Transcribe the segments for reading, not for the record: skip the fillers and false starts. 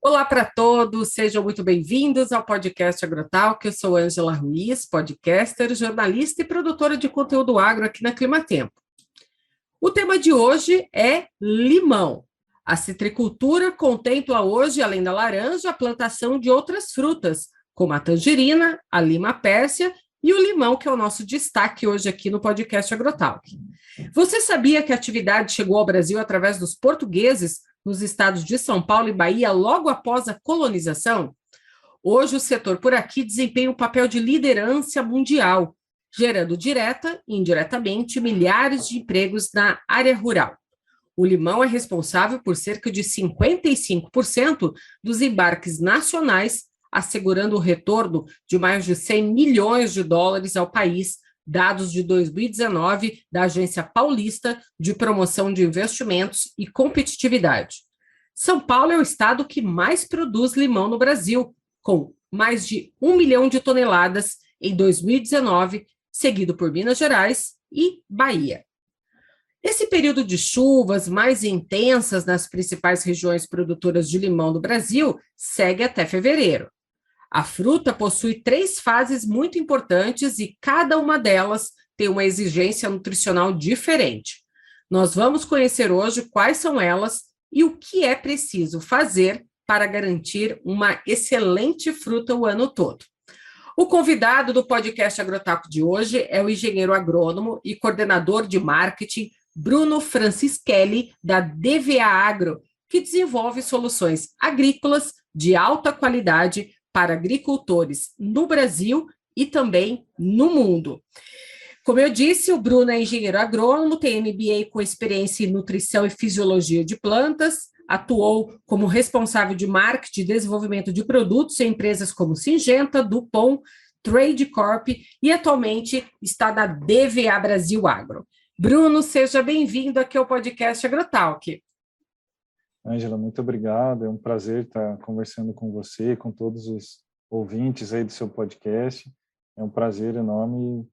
Olá para todos, sejam muito bem-vindos ao podcast Agrotalk. Eu sou Ângela Ruiz, podcaster, jornalista e produtora de conteúdo agro aqui na Climatempo. O tema de hoje é limão. A citricultura contempla hoje, além da laranja, a plantação de outras frutas, como a tangerina, a lima pérsia e o limão, que é o nosso destaque hoje aqui no podcast Agrotalk. Você sabia que a atividade chegou ao Brasil através dos portugueses nos estados de São Paulo e Bahia logo após a colonização? Hoje o setor por aqui desempenha um papel de liderança mundial, gerando direta e indiretamente milhares de empregos na área rural. O limão é responsável por cerca de 55% dos embarques nacionais, assegurando o retorno de mais de 100 milhões de dólares ao país, dados de 2019 da Agência Paulista de Promoção de Investimentos e Competitividade. São Paulo é o estado que mais produz limão no Brasil, com mais de 1 milhão de toneladas em 2019, seguido por Minas Gerais e Bahia. Esse período de chuvas mais intensas nas principais regiões produtoras de limão do Brasil segue até fevereiro. A fruta possui 3 fases muito importantes e cada uma delas tem uma exigência nutricional diferente. Nós vamos conhecer hoje quais são elas e o que é preciso fazer para garantir uma excelente fruta o ano todo. O convidado do podcast Agrotalk de hoje é o engenheiro agrônomo e coordenador de marketing Bruno Francischelli, da DVA Agro, que desenvolve soluções agrícolas de alta qualidade para agricultores no Brasil e também no mundo. Como eu disse, o Bruno é engenheiro agrônomo, tem MBA com experiência em nutrição e fisiologia de plantas, atuou como responsável de marketing e desenvolvimento de produtos em empresas como Syngenta, Dupont, Trade Corp e atualmente está na DVA Brasil Agro. Bruno, seja bem-vindo aqui ao podcast Agrotalk. Ângela, muito obrigado. É um prazer estar conversando com você, com todos os ouvintes aí do seu podcast. É um prazer enorme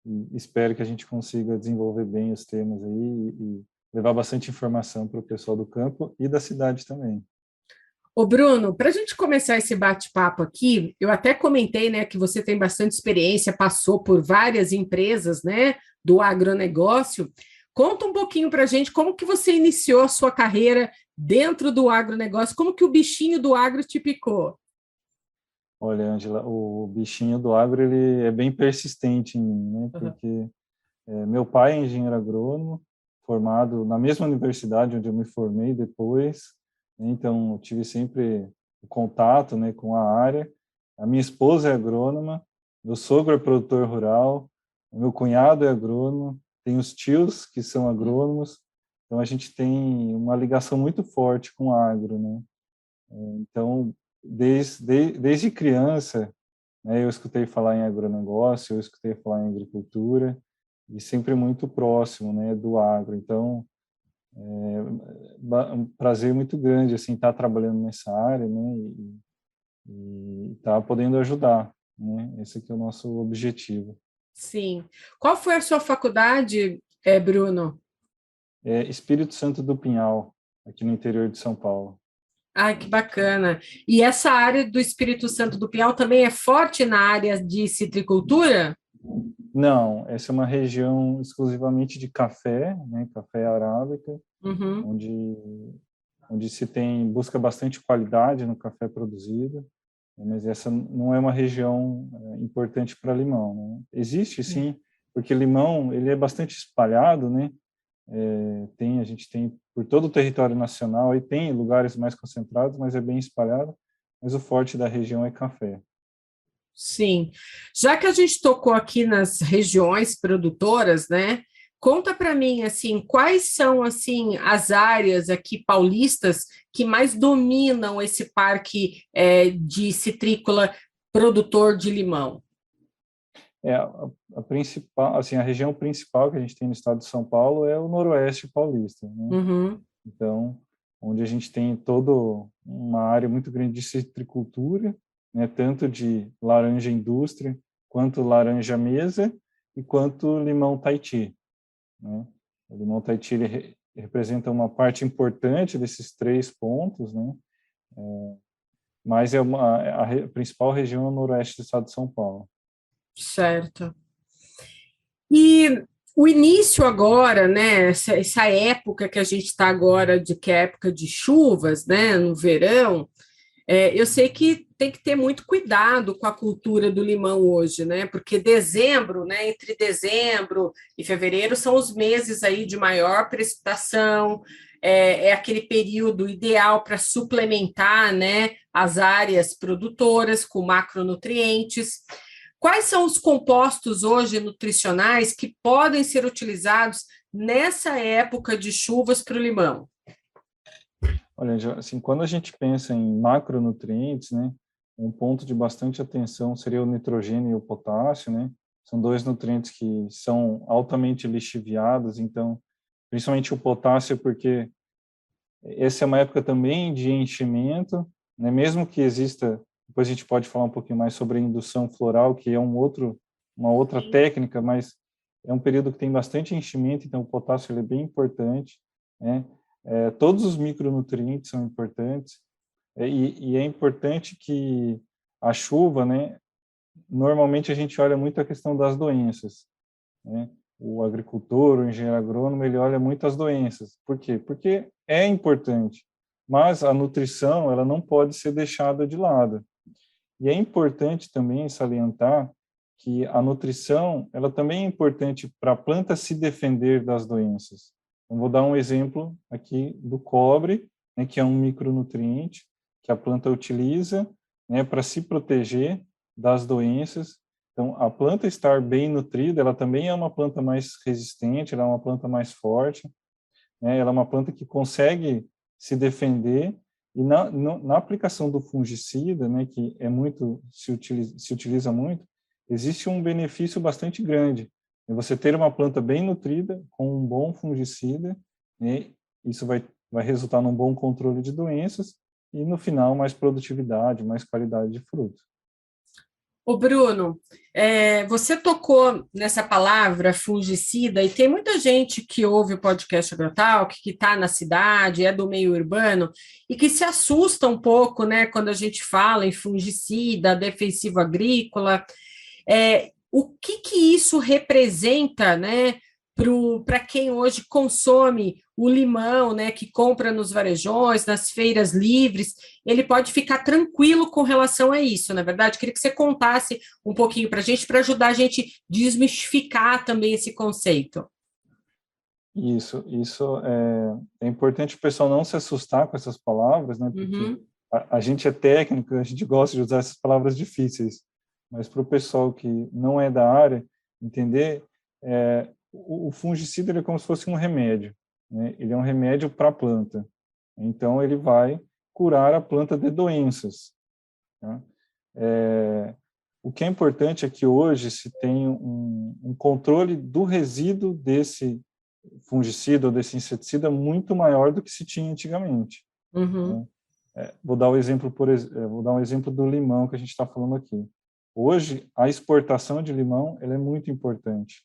e espero que a gente consiga desenvolver bem os temas aí e levar bastante informação para o pessoal do campo e da cidade também. Ô Bruno, para a gente começar esse bate-papo aqui, eu até comentei, né, que você tem bastante experiência, passou por várias empresas, né, do agronegócio. Conta um pouquinho para a gente como que você iniciou a sua carreira dentro do agronegócio, como que o bichinho do agro te picou? Olha, Ângela, o bichinho do agro ele é bem persistente em mim, né, porque meu pai é engenheiro agrônomo, formado na mesma universidade onde eu me formei depois. Então, eu tive sempre o contato, né, com a área. A minha esposa é agrônoma, meu sogro é produtor rural, meu cunhado é agrônomo, tem os tios que são agrônomos, então a gente tem uma ligação muito forte com o agro, né? Então, desde criança, né, eu escutei falar em agronegócio, eu escutei falar em agricultura, e sempre muito próximo, né, do agro. Então, um prazer muito grande assim estar trabalhando nessa área, né, e estar podendo ajudar, né? Esse aqui é o nosso objetivo. Sim. Qual foi a sua faculdade, Bruno? É Espírito Santo do Pinhal, aqui no interior de São Paulo. Ai, que bacana. E essa área do Espírito Santo do Pinhal também é forte na área de citricultura? Não, essa é uma região exclusivamente de café, né, café arábica, Uhum. onde se busca bastante qualidade no café produzido, mas essa não é uma região importante para limão, né? Existe sim, porque limão ele é bastante espalhado, né? A gente tem por todo o território nacional e tem lugares mais concentrados, mas é bem espalhado. Mas o forte da região é café. Sim. Já que a gente tocou aqui nas regiões produtoras, né? Conta para mim assim, quais são assim as áreas aqui paulistas que mais dominam esse parque de citrícola produtor de limão? A principal, assim, a região principal que a gente tem no estado de São Paulo é o Noroeste paulista, né? Uhum. Então, onde a gente tem toda uma área muito grande de citricultura, né, tanto de laranja indústria, quanto laranja mesa e quanto limão Tahiti, né? O limão Tahiti ele representa uma parte importante desses 3 pontos, né? mas a principal região é o noroeste do estado de São Paulo. Certo. E o início agora, né, essa época que a gente está agora, que é época de chuvas, né, no verão, eu sei que tem que ter muito cuidado com a cultura do limão hoje, né, porque dezembro, né, entre dezembro e fevereiro são os meses aí de maior precipitação, é aquele período ideal para suplementar, né, as áreas produtoras com macronutrientes. Quais são os compostos hoje nutricionais que podem ser utilizados nessa época de chuvas para o limão? Olha, assim, quando a gente pensa em macronutrientes, né, um ponto de bastante atenção seria o nitrogênio e o potássio, né? São dois nutrientes que são altamente lixiviados, então, principalmente o potássio, porque essa é uma época também de enchimento, né? Mesmo que exista, depois a gente pode falar um pouquinho mais sobre a indução floral, que é uma outra técnica, mas é um período que tem bastante enchimento, então o potássio ele é bem importante, né? Todos os micronutrientes são importantes, e é importante que a chuva, né? Normalmente a gente olha muito a questão das doenças, né? O agricultor, o engenheiro agrônomo, ele olha muito as doenças. Por quê? Porque é importante, mas a nutrição, ela não pode ser deixada de lado. E é importante também salientar que a nutrição, ela também é importante para a planta se defender das doenças. Eu vou dar um exemplo aqui do cobre, né, que é um micronutriente que a planta utiliza, né, para se proteger das doenças. Então, a planta estar bem nutrida, ela também é uma planta mais resistente, ela é uma planta mais forte, né, ela é uma planta que consegue se defender, e na aplicação do fungicida, né, que é muito, se utiliza muito, existe um benefício bastante grande. É você ter uma planta bem nutrida, com um bom fungicida, né, isso vai resultar num bom controle de doenças, e no final, mais produtividade, mais qualidade de fruto. Ô Bruno, você tocou nessa palavra fungicida e tem muita gente que ouve o podcast Agrotalk, que está na cidade, é do meio urbano e que se assusta um pouco, né, quando a gente fala em fungicida, defensivo agrícola. O que isso representa, né, para quem hoje consome o limão, né, que compra nos varejões, nas feiras livres, ele pode ficar tranquilo com relação a isso, na verdade? Queria que você contasse um pouquinho para a gente, para ajudar a gente a desmistificar também esse conceito. Isso é importante o pessoal não se assustar com essas palavras, né, porque a gente é técnico, a gente gosta de usar essas palavras difíceis, mas para o pessoal que não é da área entender, o fungicida ele é como se fosse um remédio, né? Ele é um remédio para a planta, então ele vai curar a planta de doenças, tá? O que é importante é que hoje se tem um controle do resíduo desse fungicida ou desse inseticida muito maior do que se tinha antigamente. Né? Vou dar um exemplo do limão que a gente está falando aqui. Hoje, a exportação de limão ela é muito importante,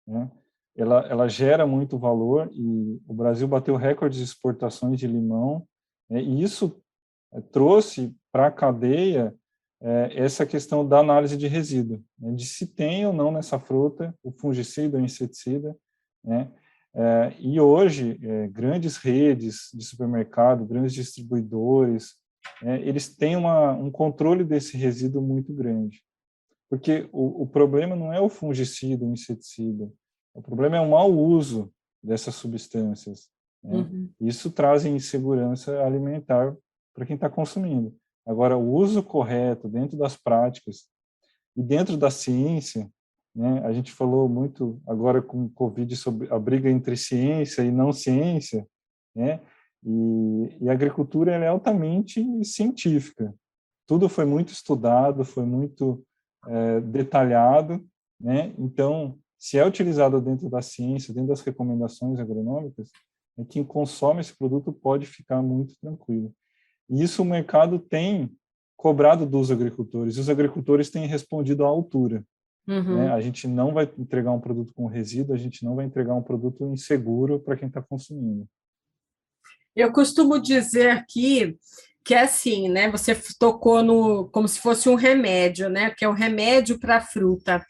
né? Ela gera muito valor e o Brasil bateu recorde de exportações de limão, né? E isso trouxe para a cadeia essa questão da análise de resíduo, né? De se tem ou não nessa fruta o fungicida ou inseticida, né? E hoje, grandes redes de supermercado, grandes distribuidores, eles têm um controle desse resíduo muito grande. Porque o problema não é o fungicida, o inseticida, o problema é o mau uso dessas substâncias, né? Isso traz insegurança alimentar para quem está consumindo. Agora, o uso correto dentro das práticas e dentro da ciência, né? A gente falou muito agora com o Covid sobre a briga entre ciência e não ciência, né? E a agricultura ela é altamente científica. Tudo foi muito estudado, foi muito detalhado, né? Então, se é utilizado dentro da ciência, dentro das recomendações agronômicas, quem consome esse produto pode ficar muito tranquilo. E isso o mercado tem cobrado dos agricultores, e os agricultores têm respondido à altura. Né? A gente não vai entregar um produto com resíduo, a gente não vai entregar um produto inseguro para quem está consumindo. Eu costumo dizer aqui que é assim, né? Você tocou no como se fosse um remédio, né? Que é um remédio para a fruta.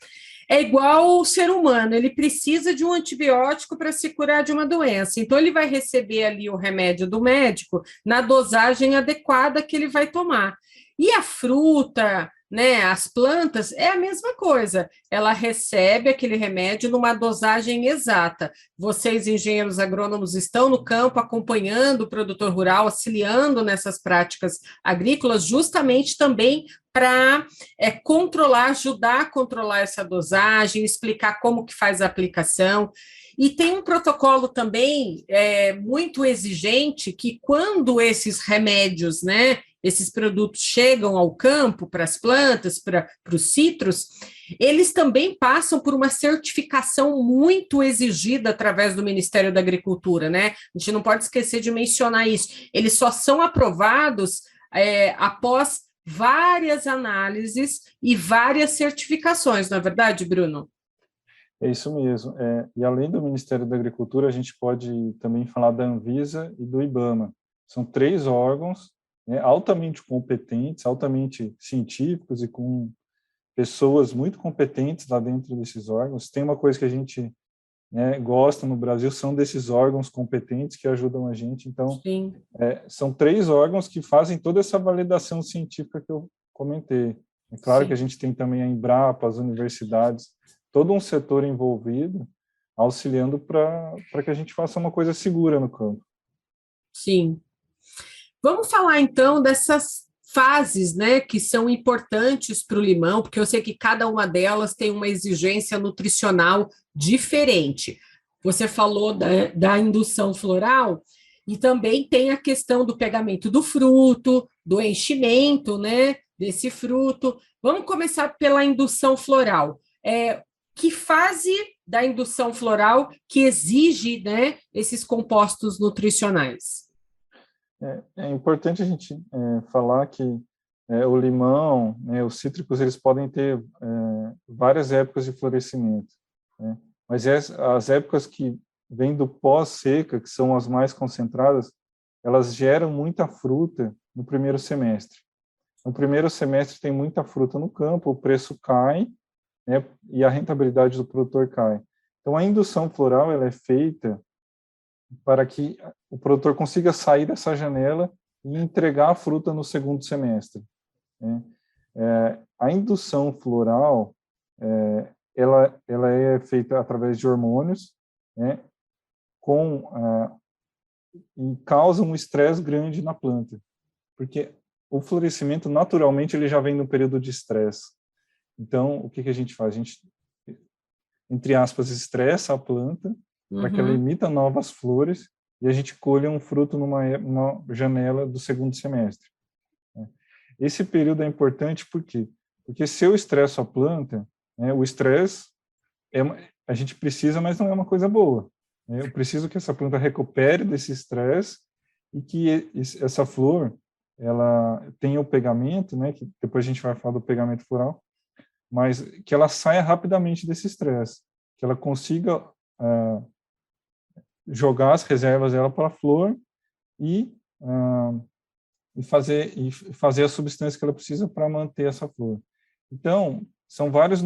É igual o ser humano, ele precisa de um antibiótico para se curar de uma doença. Então, ele vai receber ali o remédio do médico na dosagem adequada que ele vai tomar. E a fruta, né, as plantas, é a mesma coisa. Ela recebe aquele remédio numa dosagem exata. Vocês, engenheiros agrônomos, estão no campo acompanhando o produtor rural, auxiliando nessas práticas agrícolas, justamente também para controlar, ajudar a controlar essa dosagem, explicar como que faz a aplicação. E tem um protocolo também muito exigente que quando esses remédios, né, esses produtos chegam ao campo, para as plantas, para os citros, eles também passam por uma certificação muito exigida através do Ministério da Agricultura, né? A gente não pode esquecer de mencionar isso. Eles só são aprovados após várias análises e várias certificações, não é verdade, Bruno? É isso mesmo. E além do Ministério da Agricultura, a gente pode também falar da Anvisa e do IBAMA. São 3 órgãos, né, altamente competentes, altamente científicos e com pessoas muito competentes lá dentro desses órgãos. Tem uma coisa que a gente, né, gosta no Brasil, são desses órgãos competentes que ajudam a gente. Então, são 3 órgãos que fazem toda essa validação científica que eu comentei. É claro que a gente tem também a Embrapa, as universidades, todo um setor envolvido, auxiliando para que a gente faça uma coisa segura no campo. Sim. Vamos falar, então, dessas fases, né, que são importantes para o limão, porque eu sei que cada uma delas tem uma exigência nutricional diferente. Você falou da indução floral, e também tem a questão do pegamento do fruto, do enchimento, né, desse fruto. Vamos começar pela indução floral. Que fase da indução floral que exige, né, esses compostos nutricionais? É importante a gente falar que o limão, né, os cítricos, eles podem ter várias épocas de florescimento, né? Mas as épocas que vêm do pós-seca, que são as mais concentradas, elas geram muita fruta no primeiro semestre. No primeiro semestre tem muita fruta no campo, o preço cai, né, e a rentabilidade do produtor cai. Então, a indução floral ela é feita para que o produtor consiga sair dessa janela e entregar a fruta no segundo semestre, né? A indução floral, ela é feita através de hormônios, né, e causa um estresse grande na planta, porque o florescimento, naturalmente, ele já vem no período de estresse. Então, o que a gente faz? A gente, entre aspas, estressa a planta para que ela emita novas flores e a gente colha um fruto numa janela do segundo semestre. Esse período é importante por quê? Porque se eu estresso a planta, né, o estresse a gente precisa, mas não é uma coisa boa, né? Eu preciso que essa planta recupere desse estresse e que essa flor ela tenha o pegamento, né, que depois a gente vai falar do pegamento floral, mas que ela saia rapidamente desse estresse, que ela consiga jogar as reservas dela para a flor e fazer a substância que ela precisa para manter essa flor. Então, são vários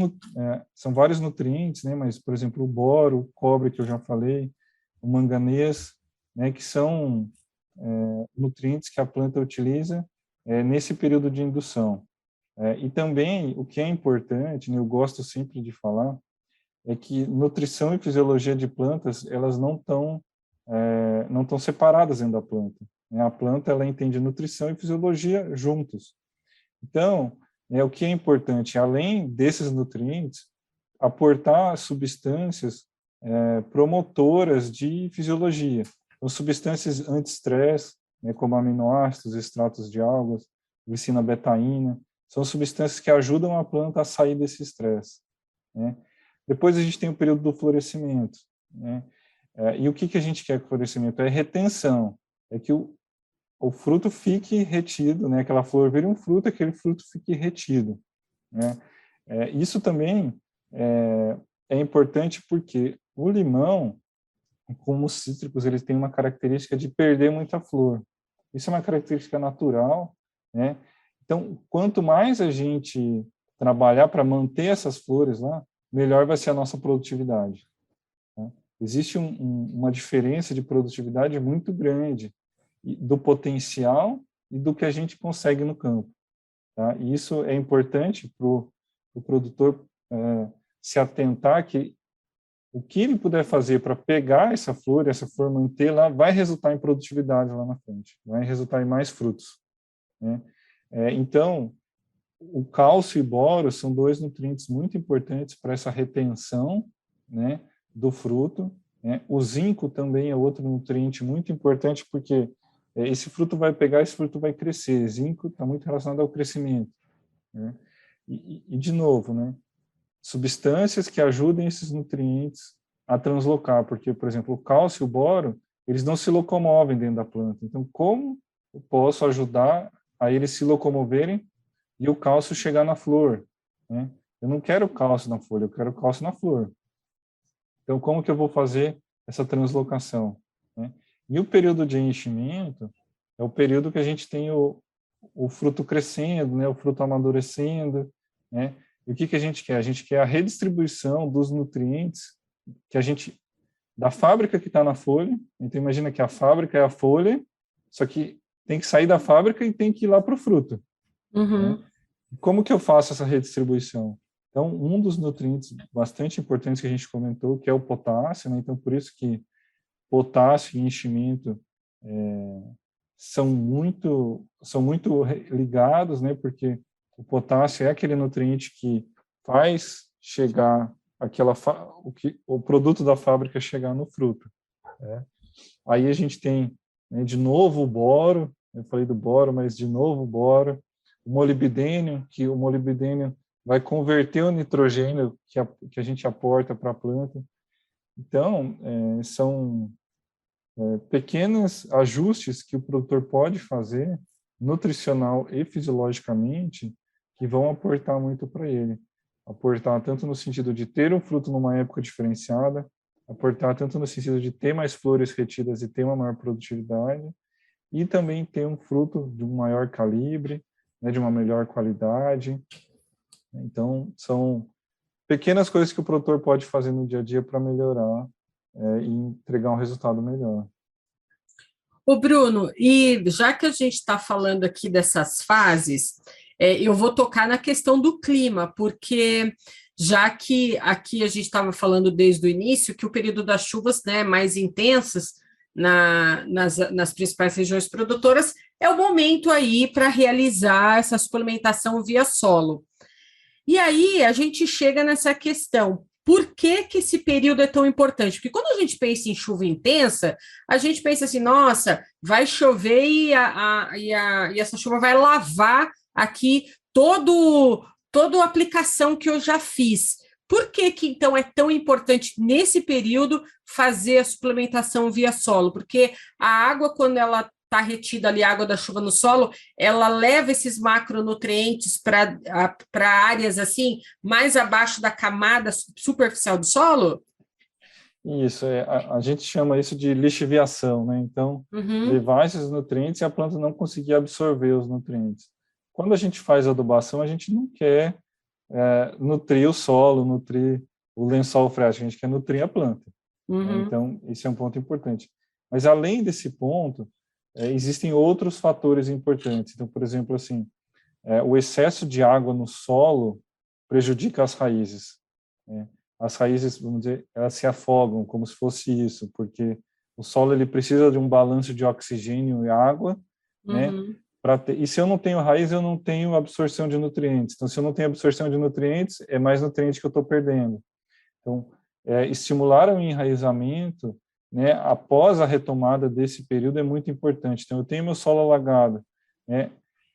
nutrientes, né? Mas, por exemplo, o boro, o cobre, que eu já falei, o manganês, né? Que são nutrientes que a planta utiliza nesse período de indução. E também, o que é importante, né, eu gosto sempre de falar, é que nutrição e fisiologia de plantas, elas não estão separadas dentro da planta, né? A planta, ela entende nutrição e fisiologia juntos. Então, o que é importante, além desses nutrientes, aportar substâncias promotoras de fisiologia. Então, substâncias anti-estresse, né, como aminoácidos, extratos de algas, glicina betaína, são substâncias que ajudam a planta a sair desse estresse, né? Depois a gente tem o período do florescimento, né? E o que a gente quer com o florescimento? É retenção, é que o fruto fique retido, né? Aquela flor vire um fruto, aquele fruto fique retido, né? Isso também é importante porque o limão, como os cítricos, eles têm uma característica de perder muita flor. Isso é uma característica natural, né? Então, quanto mais a gente trabalhar para manter essas flores lá, melhor vai ser a nossa produtividade. Né? Existe uma diferença de produtividade muito grande do potencial e do que a gente consegue no campo. Tá? E isso é importante para o produtor se atentar que o que ele puder fazer para pegar essa flor manter lá, vai resultar em produtividade lá na frente, vai resultar em mais frutos. Né? Então, o cálcio e boro são dois nutrientes muito importantes para essa retenção, né, do fruto. Né? O zinco também é outro nutriente muito importante, porque esse fruto vai pegar, esse fruto vai crescer. Zinco está muito relacionado ao crescimento. Né? E, de novo, né, substâncias que ajudem esses nutrientes a translocar, porque, por exemplo, o cálcio e o boro, eles não se locomovem dentro da planta. Então, como eu posso ajudar a eles se locomoverem e o cálcio chegar na flor? Né? Eu não quero cálcio na folha, eu quero cálcio na flor. Então, como que eu vou fazer essa translocação? Né? E o período de enchimento é o período que a gente tem o fruto crescendo, né? O fruto amadurecendo, né? E o que a gente quer? A gente quer a redistribuição dos nutrientes que a gente da fábrica que está na folha. Então imagina que a fábrica é a folha, só que tem que sair da fábrica e tem que ir lá para o fruto. Uhum. Né? Como que eu faço essa redistribuição? Então um dos nutrientes bastante importantes que a gente comentou, que é o potássio, né? Então por isso que potássio e enchimento são muito ligados, né? Porque o potássio é aquele nutriente que faz chegar o produto da fábrica chegar no fruto. Né? Aí a gente tem, né, de novo o boro, eu falei do boro, mas de novo o boro, o molibdênio, que o molibdênio vai converter o nitrogênio que a gente aporta para a planta. Então, são pequenos ajustes que o produtor pode fazer, nutricional e fisiologicamente, que vão aportar muito para ele. Aportar tanto no sentido de ter um fruto numa época diferenciada, aportar tanto no sentido de ter mais flores retidas e ter uma maior produtividade, e também ter um fruto de um maior calibre, né, de uma melhor qualidade. Então, são pequenas coisas que o produtor pode fazer no dia a dia para melhorar e entregar um resultado melhor. O Bruno, e já que a gente está falando aqui dessas fases, eu vou tocar na questão do clima, porque já que aqui a gente estava falando desde o início que o período das chuvas, né, mais intensas nas principais regiões produtoras é o momento aí para realizar essa suplementação via solo. E aí a gente chega nessa questão. Por que que esse período é tão importante? Porque quando a gente pensa em chuva intensa, a gente pensa assim, nossa, vai chover e essa chuva vai lavar aqui toda a aplicação que eu já fiz. Por que que, então, é tão importante, nesse período, fazer a suplementação via solo? Porque a água, quando ela está retida ali, a água da chuva no solo, ela leva esses macronutrientes para áreas assim, mais abaixo da camada superficial do solo? Isso, a gente chama isso de lixiviação, né? Então, levar esses nutrientes e a planta não conseguir absorver os nutrientes. Quando a gente faz adubação, a gente não quer nutrir o solo, nutrir o lençol freático, a gente quer nutrir a planta. Né? Então, esse é um ponto importante. Mas, além desse ponto, existem outros fatores importantes. Então, por exemplo, assim, o excesso de água no solo prejudica as raízes. Né? As raízes, vamos dizer, elas se afogam, como se fosse isso, porque o solo ele precisa de um balanço de oxigênio e água, né? E se eu não tenho raiz, eu não tenho absorção de nutrientes. Então, se eu não tenho absorção de nutrientes, é mais nutriente que eu estou perdendo. Então, estimular o enraizamento, né, após a retomada desse período é muito importante. Então, eu tenho meu solo alagado, né?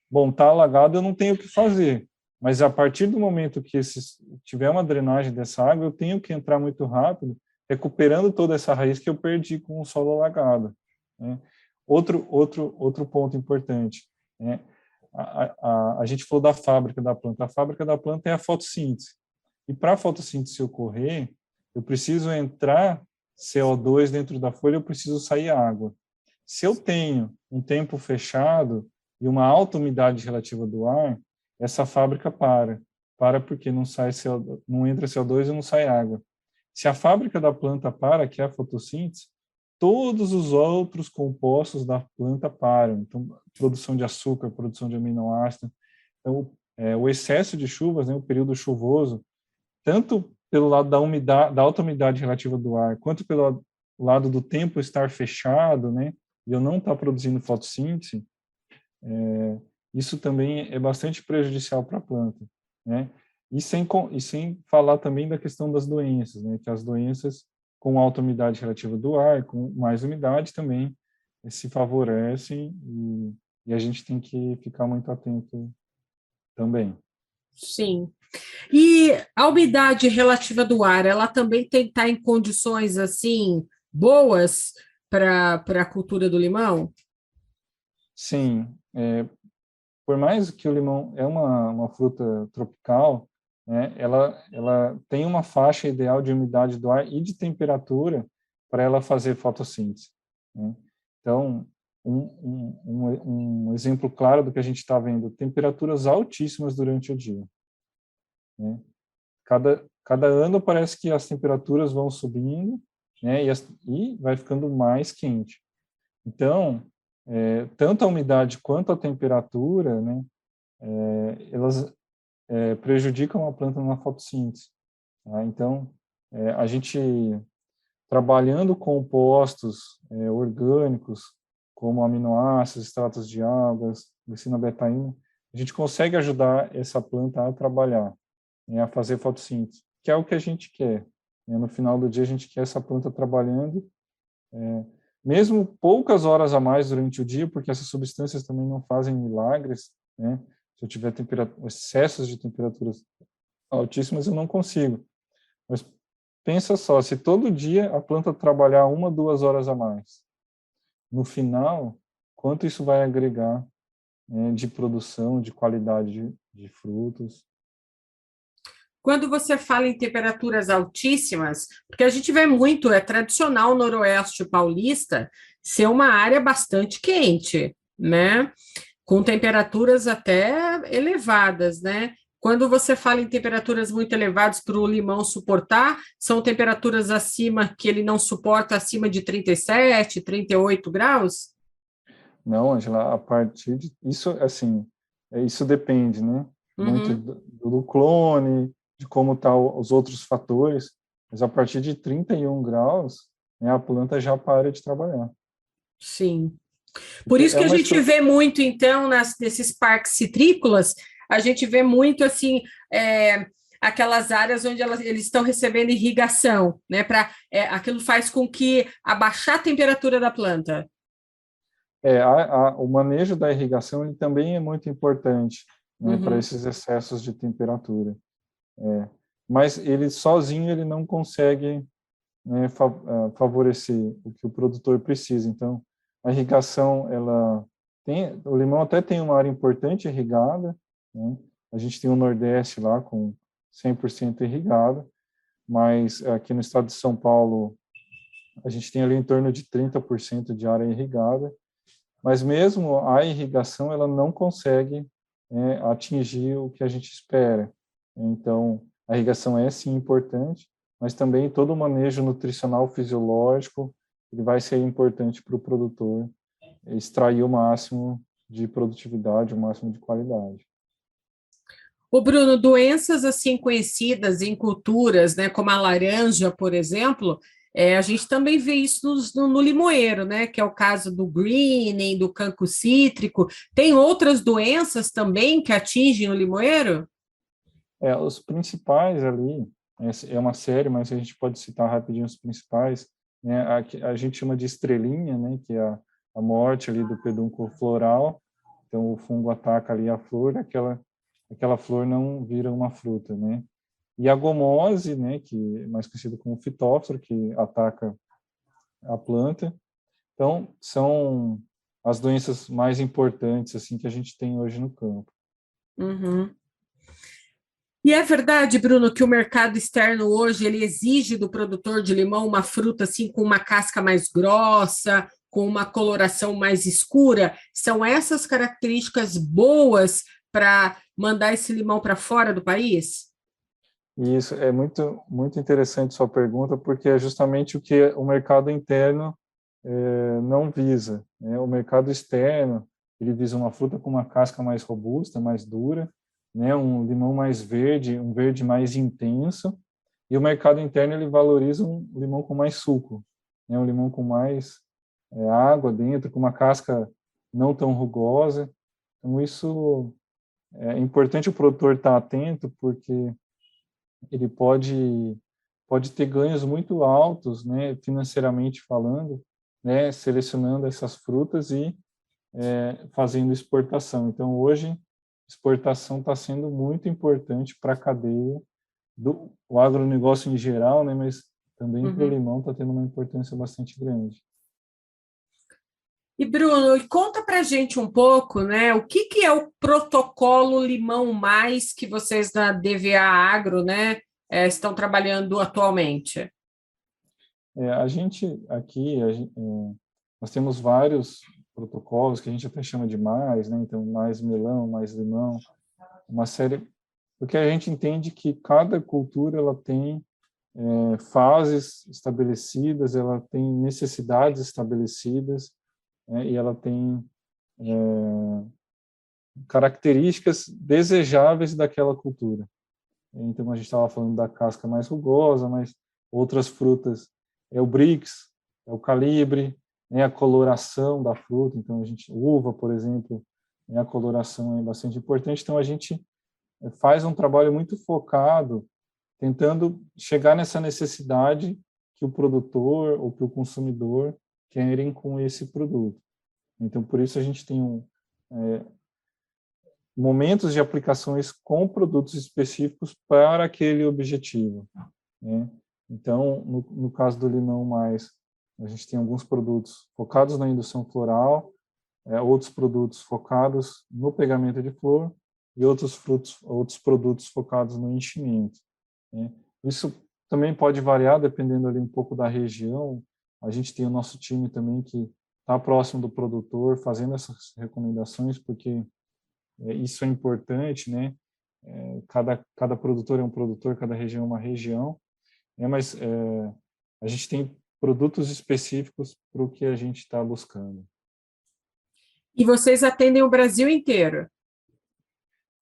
Bom, está alagado, eu não tenho o que fazer. Mas a partir do momento que tiver uma drenagem dessa água, eu tenho que entrar muito rápido, recuperando toda essa raiz que eu perdi com o solo alagado. Né? Outro ponto importante, né? A gente falou da fábrica da planta. A fábrica da planta é a fotossíntese. E para a fotossíntese ocorrer, eu preciso entrar CO2 dentro da folha, eu preciso sair água. Se eu tenho um tempo fechado e uma alta umidade relativa do ar, essa fábrica para porque não sai CO2, não entra CO2 e não sai água. Se a fábrica da planta para, que é a fotossíntese, todos os outros compostos da planta param. Então, produção de açúcar, produção de aminoácido. Então, o excesso de chuvas, né, o período chuvoso, tanto pelo lado da umidade, da alta umidade relativa do ar, quanto pelo lado do tempo estar fechado, né, e eu não estar produzindo fotossíntese, isso também é bastante prejudicial para a planta, né? E sem falar também da questão das doenças, né? Que as doenças com alta umidade relativa do ar, com mais umidade também se favorecem e a gente tem que ficar muito atento também. Sim. E a umidade relativa do ar, ela também tem que estar em condições assim boas para a cultura do limão? Sim, por mais que o limão é uma fruta tropical, né, ela tem uma faixa ideal de umidade do ar e de temperatura para ela fazer fotossíntese, né? Então, um exemplo claro do que a gente está vendo, temperaturas altíssimas durante o dia, né? Cada ano parece que as temperaturas vão subindo, né, e vai ficando mais quente. Então, tanto a umidade quanto a temperatura, né, elas prejudicam a planta na fotossíntese. Tá? Então, a gente trabalhando compostos orgânicos, como aminoácidos, extratos de algas, glicina betaína, a gente consegue ajudar essa planta a trabalhar, né, a fazer fotossíntese, que é o que a gente quer. Né? No final do dia, a gente quer essa planta trabalhando, mesmo poucas horas a mais durante o dia, porque essas substâncias também não fazem milagres, né? Se eu tiver excessos de temperaturas altíssimas, eu não consigo. Mas pensa só, se todo dia a planta trabalhar 1, 2 horas a mais, no final, quanto isso vai agregar, né, de produção, de qualidade de frutos? Quando você fala em temperaturas altíssimas, porque a gente vê muito, é tradicional o noroeste paulista ser uma área bastante quente, né? Com temperaturas até elevadas, né? Quando você fala em temperaturas muito elevadas para o limão suportar, são temperaturas acima que ele não suporta, acima de 37, 38 graus? Não, Angela, a partir de isso, assim, isso depende, né? Muito Uhum, do clone, de como tá os outros fatores, mas a partir de 31 graus, né, a planta já para de trabalhar. sim. Por Porque isso é que a uma gente estrutura. vê muito, então, nesses parques citrícolas, a gente vê muito assim, aquelas áreas onde eles estão recebendo irrigação, né? Aquilo faz com que abaixar a temperatura da planta. O manejo da irrigação ele também é muito importante, né, para Uhum. esses excessos de temperatura. Mas ele sozinho ele não consegue, né, favorecer o que o produtor precisa. Então, a irrigação, o limão até tem uma área importante irrigada, né? A gente tem o Nordeste lá com 100% irrigado, mas aqui no estado de São Paulo a gente tem ali em torno de 30% de área irrigada, mas mesmo a irrigação ela não consegue, atingir o que a gente espera. Então, a irrigação é sim importante, mas também todo o manejo nutricional fisiológico ele vai ser importante para o produtor extrair o máximo de produtividade, o máximo de qualidade. O Bruno, doenças assim conhecidas em culturas, né, como a laranja, por exemplo, a gente também vê isso no limoeiro, né, que é o caso do greening, do cancro cítrico. Tem outras doenças também que atingem o limoeiro? Os principais ali, é uma série, mas a gente pode citar rapidinho os principais, né? A gente chama de estrelinha, né? Que é a morte ali do pedúnculo floral. Então, o fungo ataca ali a flor, aquela flor não vira uma fruta, né? E a gomose, né? Que é mais conhecido como fitóforo, que ataca a planta. Então, são as doenças mais importantes assim que a gente tem hoje no campo. Uhum. E é verdade, Bruno, que o mercado externo hoje ele exige do produtor de limão uma fruta assim com uma casca mais grossa, com uma coloração mais escura. São essas características boas para mandar esse limão para fora do país? E isso é muito interessante sua pergunta, porque é justamente o que o mercado interno não visa, né? O mercado externo, ele visa uma fruta com uma casca mais robusta, mais dura, né? Um limão mais verde, um verde mais intenso, e o mercado interno ele valoriza um limão com mais suco, né? Um limão com mais água dentro, com uma casca não tão rugosa. Então isso é importante o produtor estar atento, porque ele pode ter ganhos muito altos, né, financeiramente falando, né, selecionando essas frutas e fazendo exportação. Então, hoje, exportação está sendo muito importante para a cadeia do o agronegócio em geral, né, mas também para o limão está tendo uma importância bastante grande. E, Bruno, conta para a gente um pouco, né? O que é o protocolo Limão Mais que vocês da DVA Agro, né, estão trabalhando atualmente? A gente aqui, nós temos vários protocolos que a gente até chama de mais, né? Então, mais melão, mais limão, uma série, porque a gente entende que cada cultura ela tem fases estabelecidas, ela tem necessidades estabelecidas, né? E ela tem características desejáveis daquela cultura. Então, a gente estava falando da casca mais rugosa, mas outras frutas é o brix, é o calibre, né, a coloração da fruta. Então, uva, por exemplo, né, a coloração é bastante importante. Então, a gente faz um trabalho muito focado, tentando chegar nessa necessidade que o produtor ou que o consumidor querem com esse produto. Então, por isso a gente tem momentos de aplicações com produtos específicos para aquele objetivo, né? Então, no caso do limão mais, a gente tem alguns produtos focados na indução floral, outros produtos focados no pegamento de flor e outros produtos focados no enchimento, né? Isso também pode variar dependendo ali um pouco da região. A gente tem o nosso time também que está próximo do produtor, fazendo essas recomendações, porque isso é importante, né? Cada produtor é um produtor, cada região é uma região, né? Mas a gente tem produtos específicos para o que a gente está buscando. E vocês atendem o Brasil inteiro?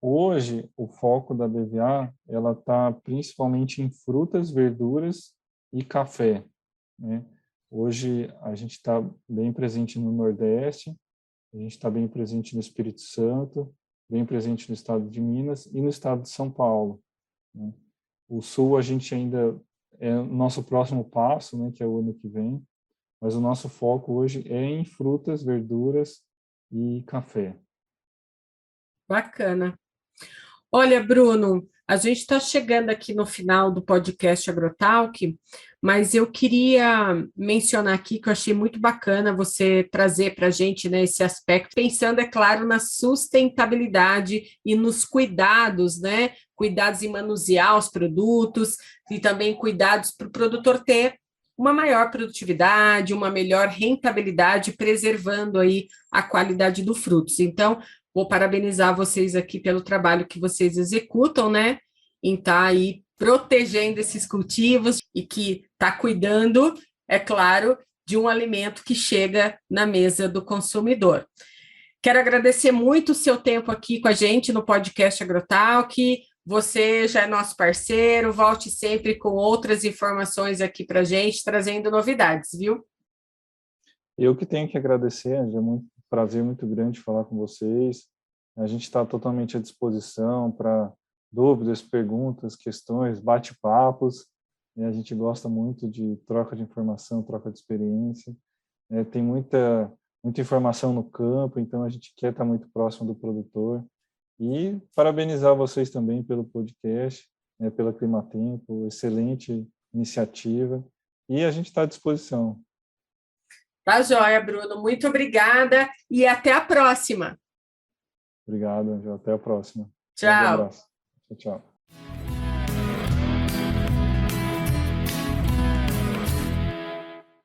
Hoje, o foco da DVA, ela está principalmente em frutas, verduras e café, né? Hoje, a gente está bem presente no Nordeste, a gente está bem presente no Espírito Santo, bem presente no estado de Minas e no estado de São Paulo, né? O Sul, a gente ainda é o nosso próximo passo, né, que é o ano que vem, mas o nosso foco hoje é em frutas, verduras e café. Bacana. Olha, Bruno, a gente está chegando aqui no final do podcast Agrotalk, mas eu queria mencionar aqui que eu achei muito bacana você trazer para a gente, né, esse aspecto, pensando, é claro, na sustentabilidade e nos cuidados, né? Cuidados em manusear os produtos e também cuidados para o produtor ter uma maior produtividade, uma melhor rentabilidade, preservando aí a qualidade dos frutos. Então, vou parabenizar vocês aqui pelo trabalho que vocês executam, né? Em estar aí protegendo esses cultivos e que está cuidando, é claro, de um alimento que chega na mesa do consumidor. Quero agradecer muito o seu tempo aqui com a gente no podcast Agrotalk. Você já é nosso parceiro, volte sempre com outras informações aqui para a gente, trazendo novidades, viu? Eu que tenho que agradecer, é um prazer muito grande falar com vocês. A gente está totalmente à disposição para dúvidas, perguntas, questões, bate-papos. A gente gosta muito de troca de informação, troca de experiência. Tem muita informação no campo, então a gente quer estar muito próximo do produtor. E parabenizar vocês também pelo podcast, pela Climatempo, excelente iniciativa. E a gente está à disposição. Tá joia, Bruno. Muito obrigada e até a próxima. Obrigado, Angel. Até a próxima. Um grande Tchau. abraço. Tchau, tchau.